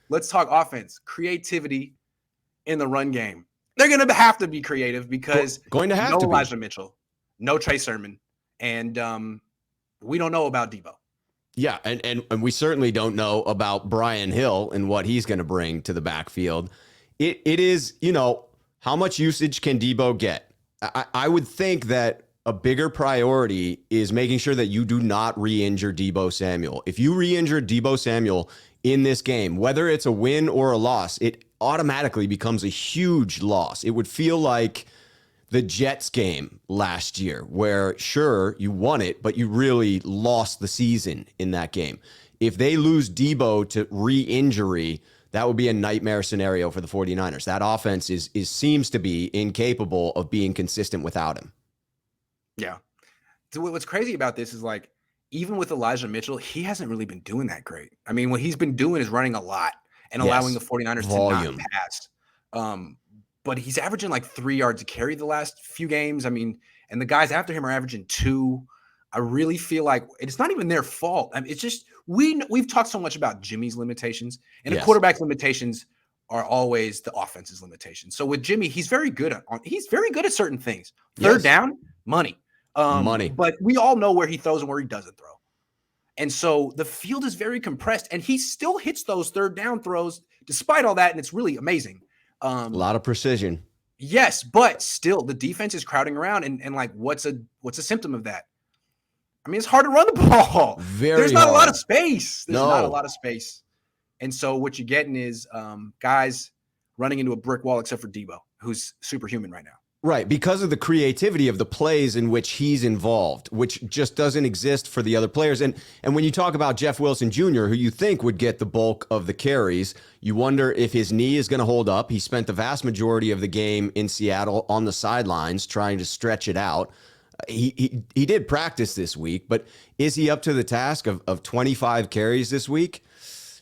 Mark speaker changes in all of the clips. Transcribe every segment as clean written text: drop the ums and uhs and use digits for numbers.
Speaker 1: let's talk offense. Creativity in the run game. They're going to have to be creative because
Speaker 2: going to have
Speaker 1: no
Speaker 2: to
Speaker 1: Elijah
Speaker 2: be.
Speaker 1: Mitchell, no Trey Sermon, and we don't know about Debo.
Speaker 2: Yeah, and we certainly don't know about Brian Hill and what he's going to bring to the backfield. It is, how much usage can Debo get? I would think that a bigger priority is making sure that you do not re-injure Debo Samuel. If you re-injure Debo Samuel in this game, whether it's a win or a loss, it automatically becomes a huge loss. It would feel like the Jets game last year, where sure, you won it, but you really lost the season in that game. If they lose Debo to re-injury, that would be a nightmare scenario for the 49ers. That offense seems to be incapable of being consistent without him.
Speaker 1: Yeah. So what's crazy about this is like, even with Elijah Mitchell, he hasn't really been doing that great. I mean, what he's been doing is running a lot and allowing the 49ers
Speaker 2: volume
Speaker 1: to not pass. But he's averaging like 3 yards a carry the last few games. I mean, and the guys after him are averaging 2. I really feel like it's not even their fault. I mean, it's just we've talked so much about Jimmy's limitations, and the quarterback's limitations are always the offense's limitations. So with Jimmy, he's very good at certain things. Third down, money. But we all know where he throws and where he doesn't throw. And so the field is very compressed, and he still hits those third down throws despite all that, and it's really amazing.
Speaker 2: A lot of precision.
Speaker 1: Yes, but still the defense is crowding around, and like what's a symptom of that? I mean, it's hard to run the ball. There's not a lot of space. There's not a lot of space. And so what you're getting is guys running into a brick wall except for Debo, who's superhuman right now.
Speaker 2: Right, because of the creativity of the plays in which he's involved, which just doesn't exist for the other players. And when you talk about Jeff Wilson Jr., who you think would get the bulk of the carries, you wonder if his knee is going to hold up. He spent the vast majority of the game in Seattle on the sidelines trying to stretch it out. He did practice this week, but is he up to the task of 25 carries this week?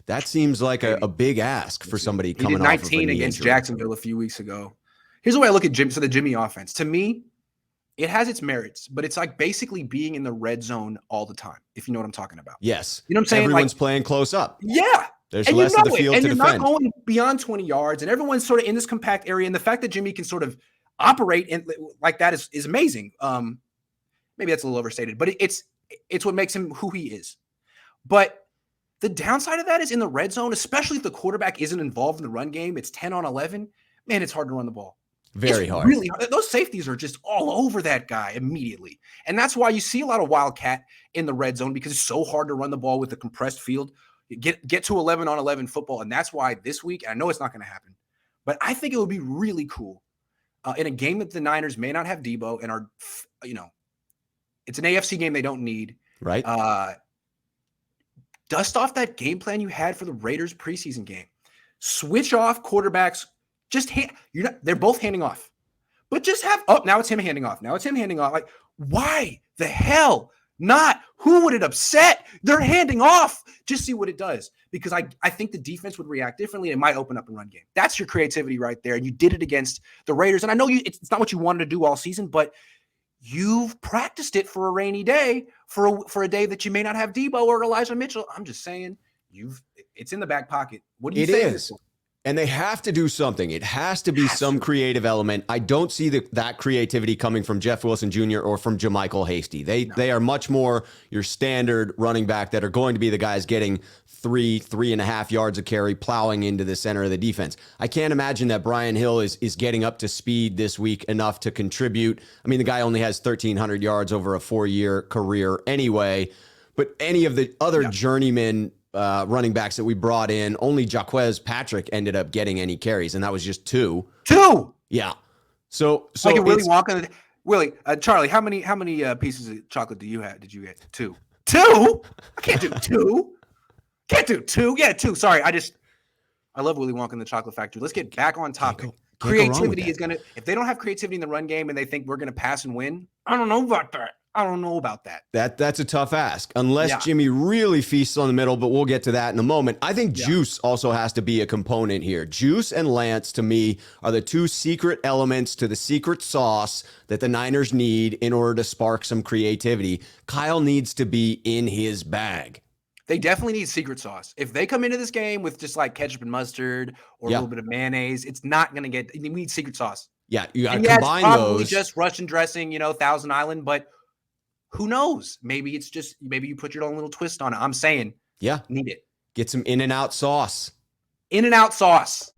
Speaker 2: That seems like a big ask for somebody coming off of a knee injury.
Speaker 1: He did 19 against Jacksonville a few weeks ago. Here's the way I look at Jimmy. So the Jimmy offense, to me, it has its merits, but it's like basically being in the red zone all the time, if you know what I'm talking about.
Speaker 2: Yes.
Speaker 1: You know what I'm saying?
Speaker 2: Everyone's playing close up.
Speaker 1: Yeah.
Speaker 2: There's less of the field to defend.
Speaker 1: And you're not going beyond 20 yards, and everyone's sort of in this compact area. And the fact that Jimmy can sort of operate like that is amazing. Maybe that's a little overstated, but it's what makes him who he is. But the downside of that is in the red zone, especially if the quarterback isn't involved in the run game, it's 10 on 11. Man, it's hard to run the ball.
Speaker 2: Very hard.
Speaker 1: Really hard. Those safeties are just all over that guy immediately. And that's why you see a lot of wildcat in the red zone, because it's so hard to run the ball with the compressed field. Get to 11 on 11 football. And that's why this week, and I know it's not going to happen, but I think it would be really cool in a game that the Niners may not have Debo and are, it's an AFC game they don't need.
Speaker 2: Right.
Speaker 1: Dust off that game plan you had for the Raiders preseason game. Switch off quarterbacks. They're both handing off. But just now it's him handing off. Now it's him handing off. Like, why the hell not? Who would it upset? They're handing off. Just see what it does. Because I think the defense would react differently. It might open up a run game. That's your creativity right there. And you did it against the Raiders. And I know it's not what you wanted to do all season, but you've practiced it for a rainy day, for a day that you may not have Debo or Elijah Mitchell. I'm just saying, it's in the back pocket. What do you say?
Speaker 2: It is. And they have to do something. It has to be some creative element. I don't see that creativity coming from Jeff Wilson Jr. or from JaMychal Hasty. They are much more your standard running back that are going to be the guys getting 3.5 yards a carry, plowing into the center of the defense. I can't imagine that Brian Hill is getting up to speed this week enough to contribute. I mean, the guy only has 1,300 yards over a 4-year career anyway. But any of the other journeyman running backs that we brought in, only Jaquez Patrick ended up getting any carries, and that was just 2.
Speaker 1: 2?
Speaker 2: Yeah. So
Speaker 1: like Willie Wonka. Willie, Charlie, how many pieces of chocolate did you get? 2. 2? I can't do 2. Can't do 2. Yeah, 2. Sorry, I love Willy Wonka and the Chocolate Factory. Let's get back on topic. Creativity is gonna. If they don't have creativity in the run game and they think we're gonna pass and win, I don't know about that.
Speaker 2: That's a tough ask, unless Jimmy really feasts on the middle, but we'll get to that in a moment. I think Juice also has to be a component here. Juice and Lance, to me, are the 2 secret elements to the secret sauce that the Niners need in order to spark some creativity. Kyle needs to be in his bag.
Speaker 1: They definitely need secret sauce. If they come into this game with just like ketchup and mustard or a little bit of mayonnaise, it's not going to get. We need secret sauce.
Speaker 2: Yeah, you got to
Speaker 1: And yeah, it's
Speaker 2: combine
Speaker 1: probably
Speaker 2: those.
Speaker 1: just Russian dressing, Thousand Island, but who knows? Maybe it's just maybe you put your own little twist on it. I'm saying,
Speaker 2: Yeah,
Speaker 1: need it.
Speaker 2: get some In-N-Out sauce.
Speaker 1: In-N-Out sauce.